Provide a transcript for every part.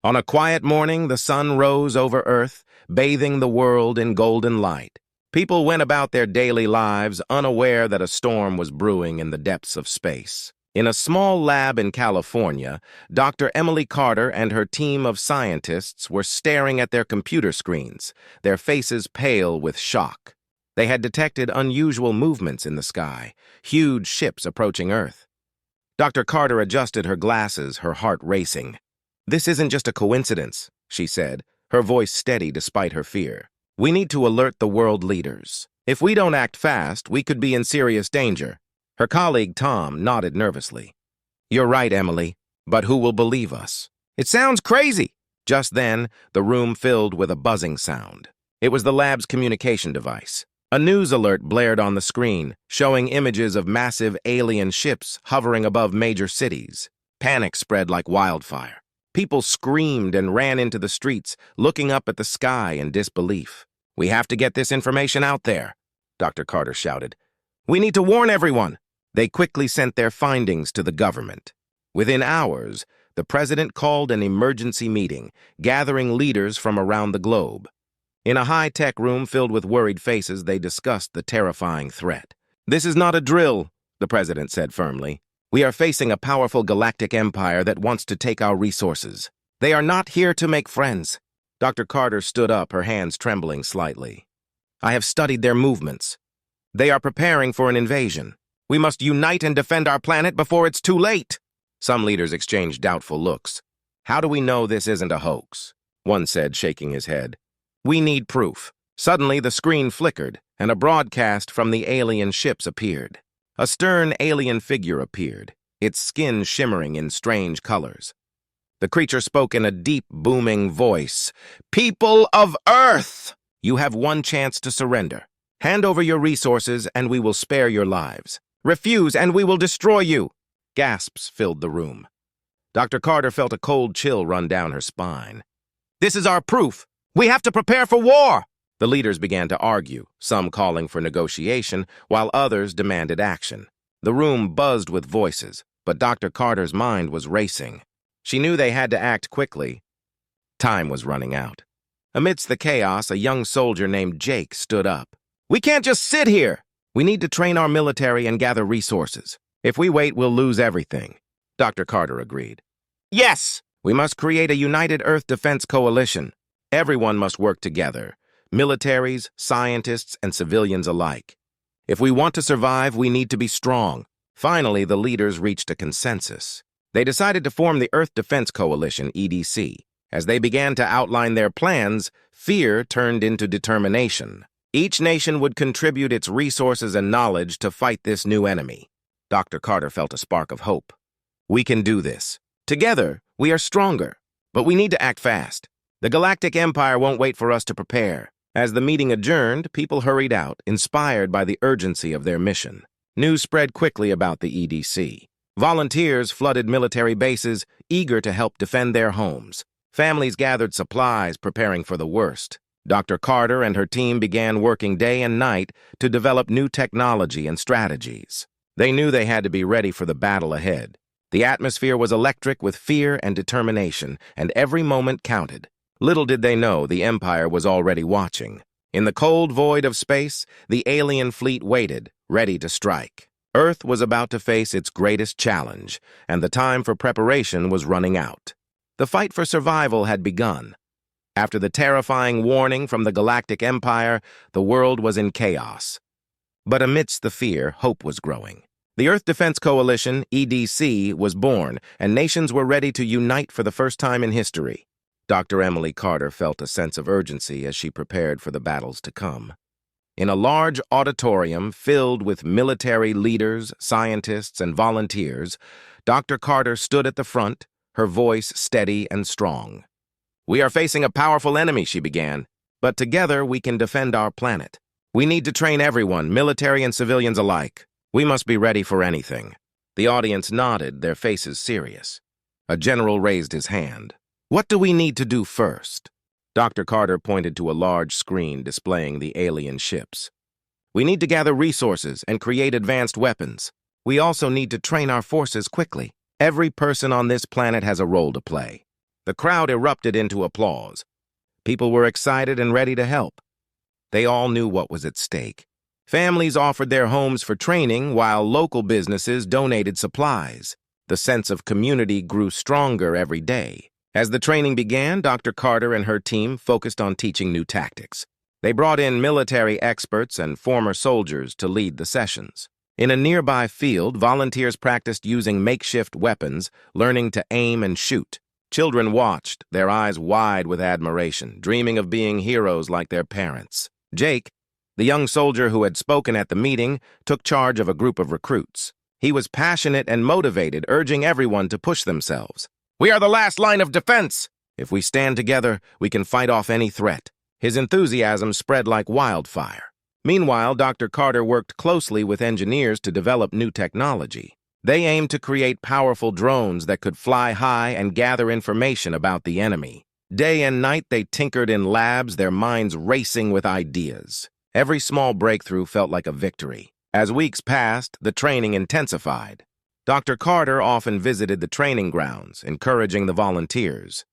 On a quiet morning, the sun rose over Earth, bathing the world in golden light. People went about their daily lives, unaware that a storm was brewing in the depths of space. In a small lab in California, Dr. Emily Carter and her team of scientists were staring at their computer screens, their faces pale with shock. They had detected unusual movements in the sky, huge ships approaching Earth. Dr. Carter adjusted her glasses, her heart racing. "This isn't just a coincidence," she said, her voice steady despite her fear. "We need to alert the world leaders. If we don't act fast, we could be in serious danger." Her colleague Tom nodded nervously. "You're right, Emily, but who will believe us?" "It sounds crazy!" Just then, the room filled with a buzzing sound. It was the lab's communication device. A news alert blared on the screen, showing images of massive alien ships hovering above major cities. Panic spread like wildfire. People screamed and ran into the streets, looking up at the sky in disbelief. "We have to get this information out there," Dr. Carter shouted. "We need to warn everyone." They quickly sent their findings to the government. Within hours, the president called an emergency meeting, gathering leaders from around the globe. In a high-tech room filled with worried faces, they discussed the terrifying threat. "This is not a drill," the president said firmly. "We are facing a powerful galactic empire that wants to take our resources. They are not here to make friends." Dr. Carter stood up, her hands trembling slightly. "I have studied their movements. They are preparing for an invasion. We must unite and defend our planet before it's too late." Some leaders exchanged doubtful looks. "How do we know this isn't a hoax?" one said, shaking his head. "We need proof." Suddenly, the screen flickered, and a broadcast from the alien ships appeared. A stern alien figure appeared, its skin shimmering in strange colors. The creature spoke in a deep, booming voice. "People of Earth! You have one chance to surrender. Hand over your resources, and we will spare your lives. Refuse, and we will destroy you." Gasps filled the room. Dr. Carter felt a cold chill run down her spine. "This is our proof. We have to prepare for war!" The leaders began to argue, some calling for negotiation, while others demanded action. The room buzzed with voices, but Dr. Carter's mind was racing. She knew they had to act quickly. Time was running out. Amidst the chaos, a young soldier named Jake stood up. "We can't just sit here! We need to train our military and gather resources. If we wait, we'll lose everything." Dr. Carter agreed. "Yes! We must create a united Earth defense coalition. Everyone must work together. Militaries, scientists, and civilians alike. If we want to survive, we need to be strong." Finally, the leaders reached a consensus. They decided to form the Earth Defense Coalition, EDC. As they began to outline their plans, fear turned into determination. Each nation would contribute its resources and knowledge to fight this new enemy. Dr. Carter felt a spark of hope. "We can do this. Together, we are stronger. But we need to act fast. The Galactic Empire won't wait for us to prepare." As the meeting adjourned, people hurried out, inspired by the urgency of their mission. News spread quickly about the EDC. Volunteers flooded military bases, eager to help defend their homes. Families gathered supplies, preparing for the worst. Dr. Carter and her team began working day and night to develop new technology and strategies. They knew they had to be ready for the battle ahead. The atmosphere was electric with fear and determination, and every moment counted. Little did they know the Empire was already watching. In the cold void of space, the alien fleet waited, ready to strike. Earth was about to face its greatest challenge, and the time for preparation was running out. The fight for survival had begun. After the terrifying warning from the Galactic Empire, the world was in chaos. But amidst the fear, hope was growing. The Earth Defense Coalition, EDC, was born, and nations were ready to unite for the first time in history. Dr. Emily Carter felt a sense of urgency as she prepared for the battles to come. In a large auditorium filled with military leaders, scientists, and volunteers, Dr. Carter stood at the front, her voice steady and strong. "We are facing a powerful enemy," she began, "but together we can defend our planet. We need to train everyone, military and civilians alike. We must be ready for anything." The audience nodded, their faces serious. A general raised his hand. "What do we need to do first?" Dr. Carter pointed to a large screen displaying the alien ships. "We need to gather resources and create advanced weapons. We also need to train our forces quickly. Every person on this planet has a role to play." The crowd erupted into applause. People were excited and ready to help. They all knew what was at stake. Families offered their homes for training, while local businesses donated supplies. The sense of community grew stronger every day. As the training began, Dr. Carter and her team focused on teaching new tactics. They brought in military experts and former soldiers to lead the sessions. In a nearby field, volunteers practiced using makeshift weapons, learning to aim and shoot. Children watched, their eyes wide with admiration, dreaming of being heroes like their parents. Jake, the young soldier who had spoken at the meeting, took charge of a group of recruits. He was passionate and motivated, urging everyone to push themselves. "We are the last line of defense! If we stand together, we can fight off any threat." His enthusiasm spread like wildfire. Meanwhile, Dr. Carter worked closely with engineers to develop new technology. They aimed to create powerful drones that could fly high and gather information about the enemy. Day and night, they tinkered in labs, their minds racing with ideas. Every small breakthrough felt like a victory. As weeks passed, the training intensified. Dr. Carter often visited the training grounds, encouraging the volunteers.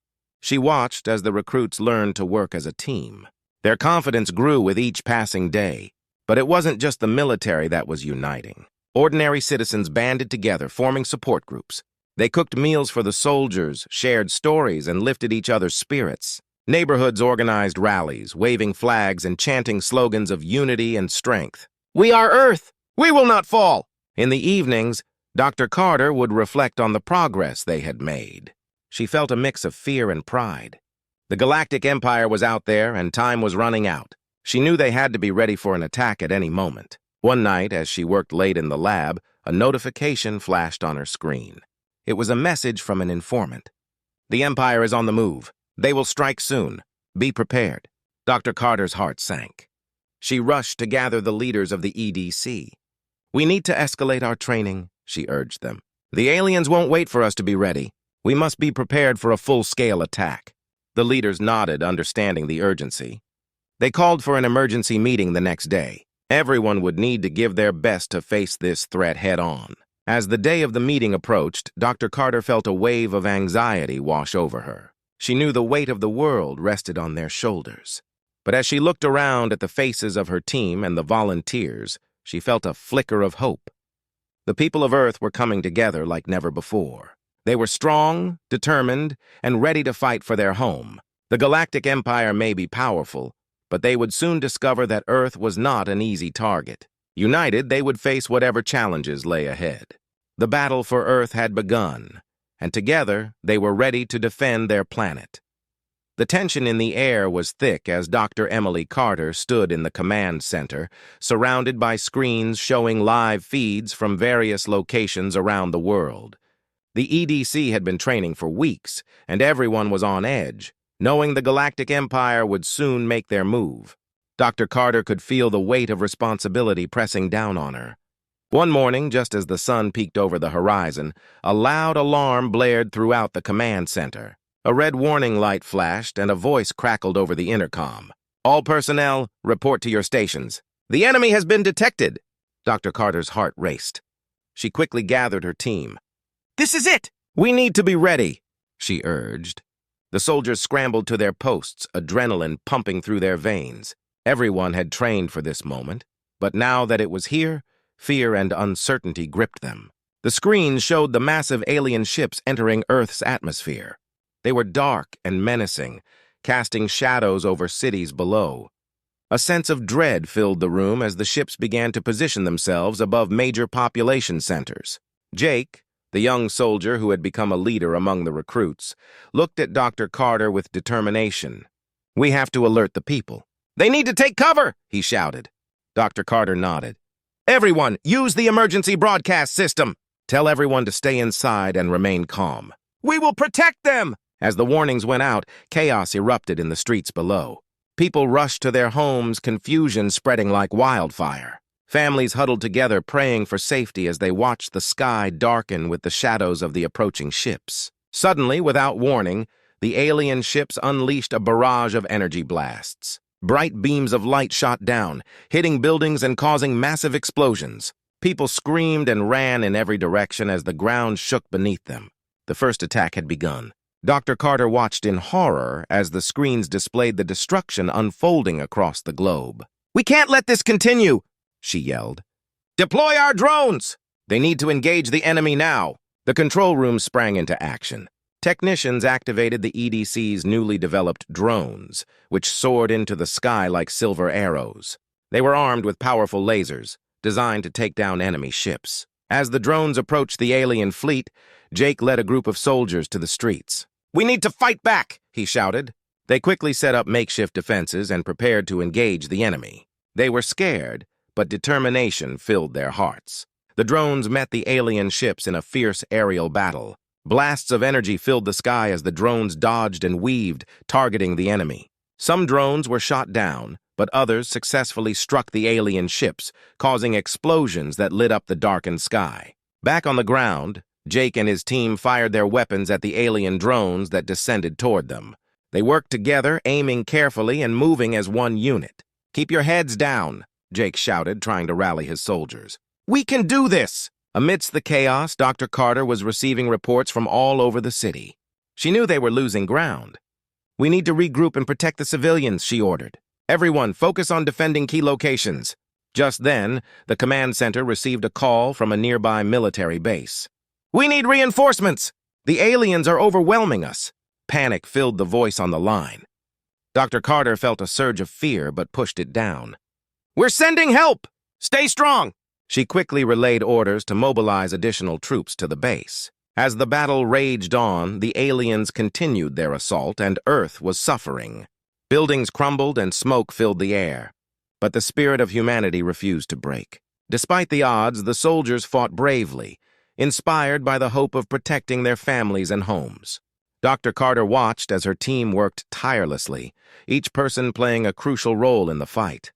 She watched as the recruits learned to work as a team. Their confidence grew with each passing day. But it wasn't just the military that was uniting. Ordinary citizens banded together, forming support groups. They cooked meals for the soldiers, shared stories, and lifted each other's spirits. Neighborhoods organized rallies, waving flags and chanting slogans of unity and strength. "We are Earth! We will not fall!" In the evenings, Dr. Carter would reflect on the progress they had made. She felt a mix of fear and pride. The Galactic Empire was out there, and time was running out. She knew they had to be ready for an attack at any moment. One night, as she worked late in the lab, a notification flashed on her screen. It was a message from an informant. "The Empire is on the move. They will strike soon. Be prepared." Dr. Carter's heart sank. She rushed to gather the leaders of the EDC. "We need to escalate our training," she urged them. "The aliens won't wait for us to be ready. We must be prepared for a full-scale attack." The leaders nodded, understanding the urgency. They called for an emergency meeting the next day. Everyone would need to give their best to face this threat head-on. As the day of the meeting approached, Dr. Carter felt a wave of anxiety wash over her. She knew the weight of the world rested on their shoulders. But as she looked around at the faces of her team and the volunteers, she felt a flicker of hope. The people of Earth were coming together like never before. They were strong, determined, and ready to fight for their home. The Galactic Empire may be powerful, but they would soon discover that Earth was not an easy target. United, they would face whatever challenges lay ahead. The battle for Earth had begun, and together they were ready to defend their planet. The tension in the air was thick as Dr. Emily Carter stood in the command center, surrounded by screens showing live feeds from various locations around the world. The EDC had been training for weeks, and everyone was on edge, knowing the Galactic Empire would soon make their move. Dr. Carter could feel the weight of responsibility pressing down on her. One morning, just as the sun peeked over the horizon, a loud alarm blared throughout the command center. A red warning light flashed, and a voice crackled over the intercom. "All personnel, report to your stations. The enemy has been detected." Dr. Carter's heart raced. She quickly gathered her team. "This is it! We need to be ready," she urged. The soldiers scrambled to their posts, adrenaline pumping through their veins. Everyone had trained for this moment, but now that it was here, fear and uncertainty gripped them. The screens showed the massive alien ships entering Earth's atmosphere. They were dark and menacing, casting shadows over cities below. A sense of dread filled the room as the ships began to position themselves above major population centers. Jake, the young soldier who had become a leader among the recruits, looked at Dr. Carter with determination. "We have to alert the people." "They need to take cover!" he shouted. Dr. Carter nodded. "Everyone, use the emergency broadcast system. Tell everyone to stay inside and remain calm. We will protect them!" As the warnings went out, chaos erupted in the streets below. People rushed to their homes, confusion spreading like wildfire. Families huddled together, praying for safety as they watched the sky darken with the shadows of the approaching ships. Suddenly, without warning, the alien ships unleashed a barrage of energy blasts. Bright beams of light shot down, hitting buildings and causing massive explosions. People screamed and ran in every direction as the ground shook beneath them. The first attack had begun. Dr. Carter watched in horror as the screens displayed the destruction unfolding across the globe. "We can't let this continue," she yelled. "Deploy our drones! They need to engage the enemy now." The control room sprang into action. Technicians activated the EDC's newly developed drones, which soared into the sky like silver arrows. They were armed with powerful lasers, designed to take down enemy ships. As the drones approached the alien fleet, Jake led a group of soldiers to the streets. "We need to fight back," he shouted. They quickly set up makeshift defenses and prepared to engage the enemy. They were scared, but determination filled their hearts. The drones met the alien ships in a fierce aerial battle. Blasts of energy filled the sky as the drones dodged and weaved, targeting the enemy. Some drones were shot down, but others successfully struck the alien ships, causing explosions that lit up the darkened sky. Back on the ground, Jake and his team fired their weapons at the alien drones that descended toward them. They worked together, aiming carefully and moving as one unit. "Keep your heads down," Jake shouted, trying to rally his soldiers. "We can do this!" Amidst the chaos, Dr. Carter was receiving reports from all over the city. She knew they were losing ground. "We need to regroup and protect the civilians," she ordered. "Everyone, focus on defending key locations." Just then, the command center received a call from a nearby military base. "We need reinforcements! The aliens are overwhelming us." Panic filled the voice on the line. Dr. Carter felt a surge of fear but pushed it down. "We're sending help! Stay strong!" She quickly relayed orders to mobilize additional troops to the base. As the battle raged on, the aliens continued their assault and Earth was suffering. Buildings crumbled and smoke filled the air. But the spirit of humanity refused to break. Despite the odds, the soldiers fought bravely, inspired by the hope of protecting their families and homes. Dr. Carter watched as her team worked tirelessly, each person playing a crucial role in the fight.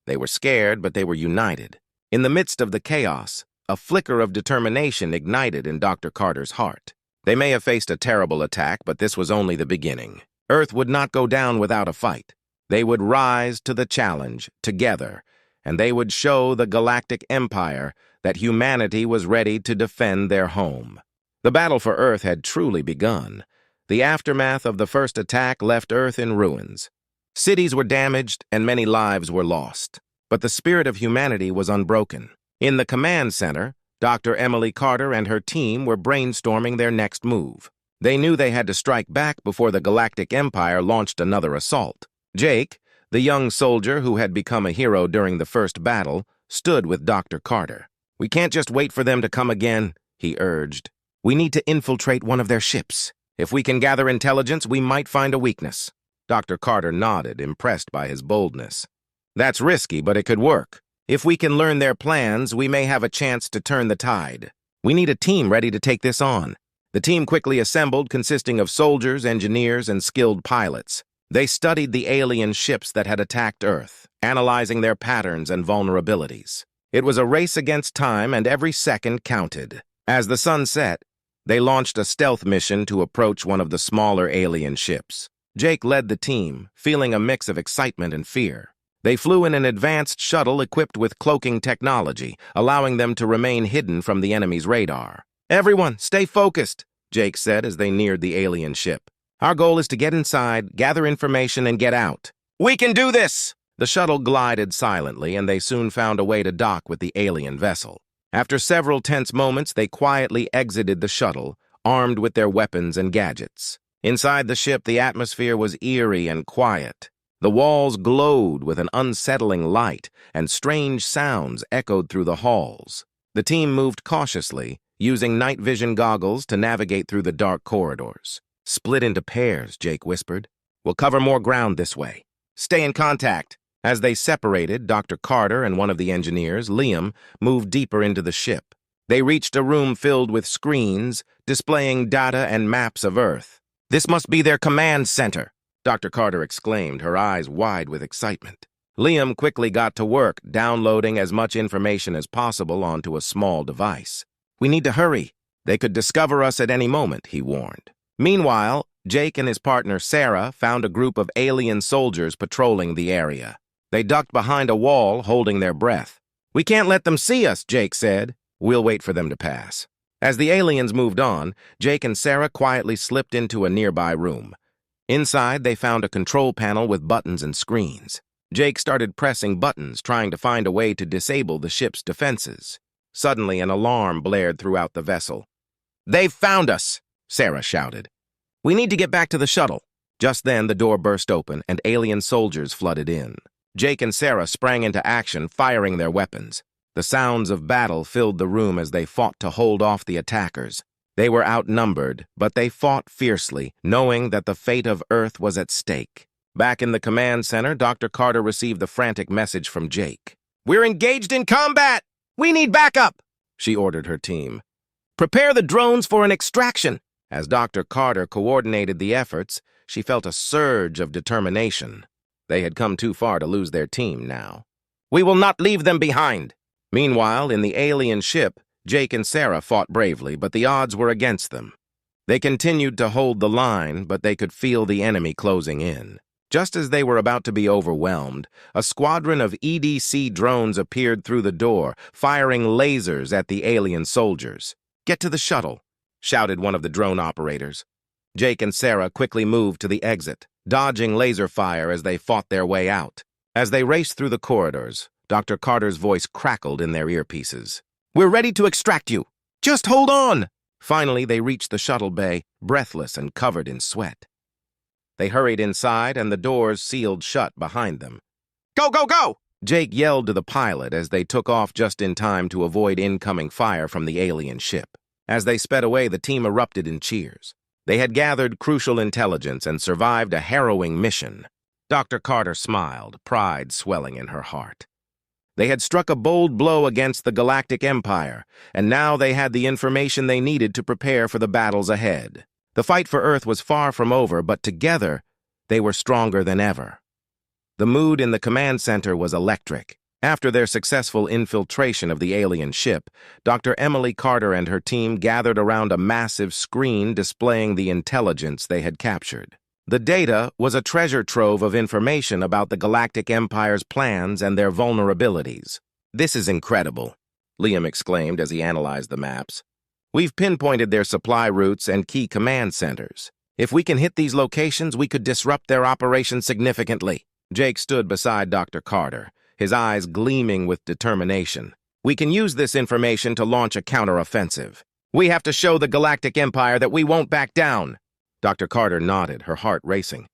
They were scared, but they were united. In the midst of the chaos, a flicker of determination ignited in Dr. Carter's heart. They may have faced a terrible attack, but this was only the beginning. Earth would not go down without a fight. They would rise to the challenge together, and they would show the Galactic Empire that humanity was ready to defend their home. The battle for Earth had truly begun. The aftermath of the first attack left Earth in ruins. Cities were damaged and many lives were lost. But the spirit of humanity was unbroken. In the command center, Dr. Emily Carter and her team were brainstorming their next move. They knew they had to strike back before the Galactic Empire launched another assault. Jake, the young soldier who had become a hero during the first battle, stood with Dr. Carter. "We can't just wait for them to come again," he urged. "We need to infiltrate one of their ships. If we can gather intelligence, we might find a weakness." Dr. Carter nodded, impressed by his boldness. "That's risky, but it could work. If we can learn their plans, we may have a chance to turn the tide. We need a team ready to take this on." The team quickly assembled, consisting of soldiers, engineers, and skilled pilots. They studied the alien ships that had attacked Earth, analyzing their patterns and vulnerabilities. It was a race against time, and every second counted. As the sun set, they launched a stealth mission to approach one of the smaller alien ships. Jake led the team, feeling a mix of excitement and fear. They flew in an advanced shuttle equipped with cloaking technology, allowing them to remain hidden from the enemy's radar. "Everyone, stay focused," Jake said as they neared the alien ship. "Our goal is to get inside, gather information, and get out." "We can do this!" The shuttle glided silently, and they soon found a way to dock with the alien vessel. After several tense moments, they quietly exited the shuttle, armed with their weapons and gadgets. Inside the ship, the atmosphere was eerie and quiet. The walls glowed with an unsettling light, and strange sounds echoed through the halls. The team moved cautiously, using night vision goggles to navigate through the dark corridors. "Split into pairs," Jake whispered. "We'll cover more ground this way. Stay in contact." As they separated, Dr. Carter and one of the engineers, Liam, moved deeper into the ship. They reached a room filled with screens, displaying data and maps of Earth. "This must be their command center," Dr. Carter exclaimed, her eyes wide with excitement. Liam quickly got to work, downloading as much information as possible onto a small device. "We need to hurry. They could discover us at any moment," he warned. Meanwhile, Jake and his partner Sarah found a group of alien soldiers patrolling the area. They ducked behind a wall, holding their breath. "We can't let them see us," Jake said. "We'll wait for them to pass." As the aliens moved on, Jake and Sarah quietly slipped into a nearby room. Inside, they found a control panel with buttons and screens. Jake started pressing buttons, trying to find a way to disable the ship's defenses. Suddenly, an alarm blared throughout the vessel. "They've found us!" Sarah shouted. "We need to get back to the shuttle." Just then, the door burst open, and alien soldiers flooded in. Jake and Sarah sprang into action, firing their weapons. The sounds of battle filled the room as they fought to hold off the attackers. They were outnumbered, but they fought fiercely, knowing that the fate of Earth was at stake. Back in the command center, Dr. Carter received the frantic message from Jake. "We're engaged in combat! We need backup!" she ordered her team. "Prepare the drones for an extraction." As Dr. Carter coordinated the efforts, she felt a surge of determination. They had come too far to lose their team now. "We will not leave them behind." Meanwhile, in the alien ship, Jake and Sarah fought bravely, but the odds were against them. They continued to hold the line, but they could feel the enemy closing in. Just as they were about to be overwhelmed, a squadron of EDC drones appeared through the door, firing lasers at the alien soldiers. "Get to the shuttle," shouted one of the drone operators. Jake and Sarah quickly moved to the exit, dodging laser fire as they fought their way out. As they raced through the corridors, Dr. Carter's voice crackled in their earpieces. "We're ready to extract you. Just hold on!" Finally, they reached the shuttle bay, breathless and covered in sweat. They hurried inside, and the doors sealed shut behind them. "Go, go, go!" Jake yelled to the pilot as they took off just in time to avoid incoming fire from the alien ship. As they sped away, the team erupted in cheers. They had gathered crucial intelligence and survived a harrowing mission. Dr. Carter smiled, pride swelling in her heart. They had struck a bold blow against the Galactic Empire, and now they had the information they needed to prepare for the battles ahead. The fight for Earth was far from over, but together, they were stronger than ever. The mood in the command center was electric. After their successful infiltration of the alien ship, Dr. Emily Carter and her team gathered around a massive screen displaying the intelligence they had captured. The data was a treasure trove of information about the Galactic Empire's plans and their vulnerabilities. "This is incredible," Liam exclaimed as he analyzed the maps. "We've pinpointed their supply routes and key command centers. If we can hit these locations, we could disrupt their operations significantly." Jake stood beside Dr. Carter, his eyes gleaming with determination. "We can use this information to launch a counteroffensive. We have to show the Galactic Empire that we won't back down." Dr. Carter nodded, her heart racing.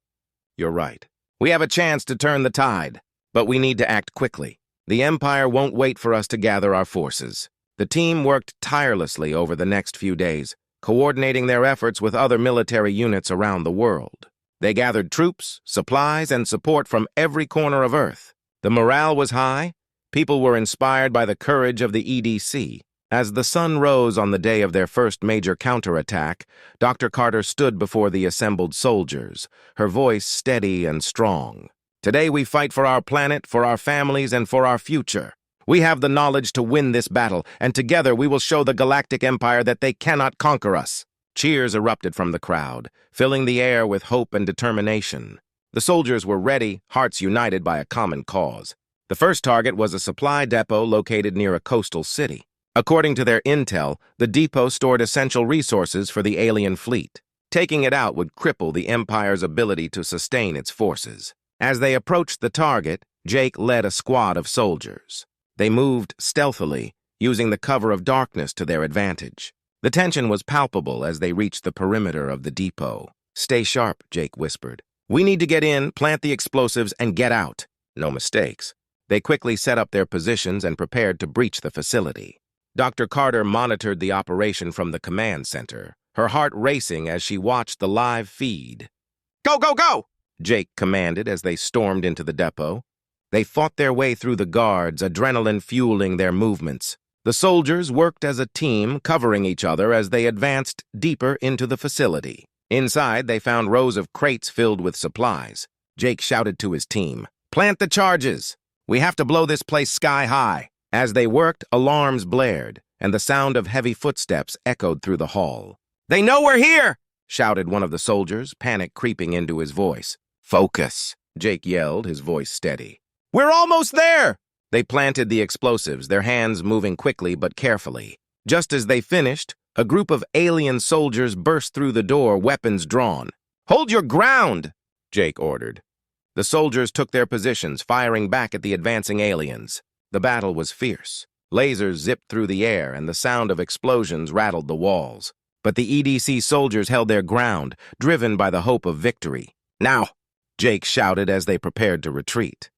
"You're right. We have a chance to turn the tide, but we need to act quickly. The Empire won't wait for us to gather our forces." The team worked tirelessly over the next few days, coordinating their efforts with other military units around the world. They gathered troops, supplies, and support from every corner of Earth. The morale was high. People were inspired by the courage of the EDC. As the sun rose on the day of their first major counterattack, Dr. Carter stood before the assembled soldiers, her voice steady and strong. "Today we fight for our planet, for our families, and for our future. We have the knowledge to win this battle, and together we will show the Galactic Empire that they cannot conquer us." Cheers erupted from the crowd, filling the air with hope and determination. The soldiers were ready, hearts united by a common cause. The first target was a supply depot located near a coastal city. According to their intel, the depot stored essential resources for the alien fleet. Taking it out would cripple the Empire's ability to sustain its forces. As they approached the target, Jake led a squad of soldiers. They moved stealthily, using the cover of darkness to their advantage. The tension was palpable as they reached the perimeter of the depot. "Stay sharp," Jake whispered. "We need to get in, plant the explosives, and get out." No mistakes. They quickly set up their positions and prepared to breach the facility. Dr. Carter monitored the operation from the command center, her heart racing as she watched the live feed. "Go, go, go!" Jake commanded as they stormed into the depot. They fought their way through the guards, adrenaline fueling their movements. The soldiers worked as a team, covering each other as they advanced deeper into the facility. Inside, they found rows of crates filled with supplies. Jake shouted to his team, "Plant the charges! We have to blow this place sky high." As they worked, alarms blared, and the sound of heavy footsteps echoed through the hall. "They know we're here!" shouted one of the soldiers, panic creeping into his voice. "Focus!" Jake yelled, his voice steady. "We're almost there!" They planted the explosives, their hands moving quickly but carefully. Just as they finished, A group of alien soldiers burst through the door, weapons drawn. "Hold your ground!" Jake ordered. The soldiers took their positions, firing back at the advancing aliens. The battle was fierce. Lasers zipped through the air, and the sound of explosions rattled the walls. But the EDC soldiers held their ground, driven by the hope of victory. "Now!" Jake shouted as they prepared to retreat.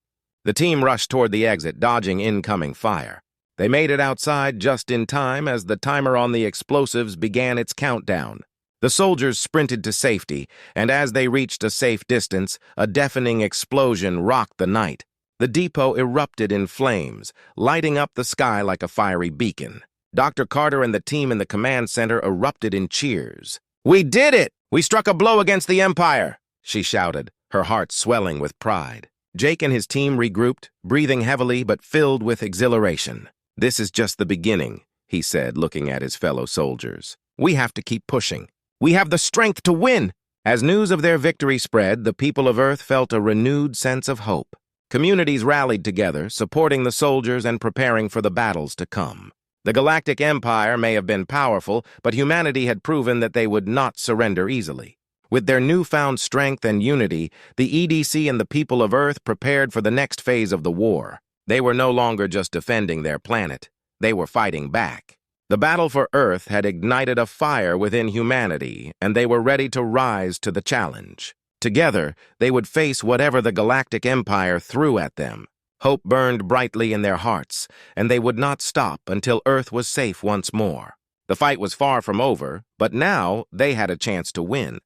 The team rushed toward the exit, dodging incoming fire. They made it outside just in time as the timer on the explosives began its countdown. The soldiers sprinted to safety, and as they reached a safe distance, a deafening explosion rocked the night. The depot erupted in flames, lighting up the sky like a fiery beacon. Dr. Carter and the team in the command center erupted in cheers. "We did it! We struck a blow against the Empire!" she shouted, her heart swelling with pride. Jake and his team regrouped, breathing heavily but filled with exhilaration. "This is just the beginning," he said, looking at his fellow soldiers. "We have to keep pushing. We have the strength to win." As news of their victory spread, the people of Earth felt a renewed sense of hope. Communities rallied together, supporting the soldiers and preparing for the battles to come. The Galactic Empire may have been powerful, but humanity had proven that they would not surrender easily. With their newfound strength and unity, the EDC and the people of Earth prepared for the next phase of the war. They were no longer just defending their planet. They were fighting back. The battle for Earth had ignited a fire within humanity, and they were ready to rise to the challenge. Together, they would face whatever the Galactic Empire threw at them. Hope burned brightly in their hearts, and they would not stop until Earth was safe once more. The fight was far from over, but now they had a chance to win.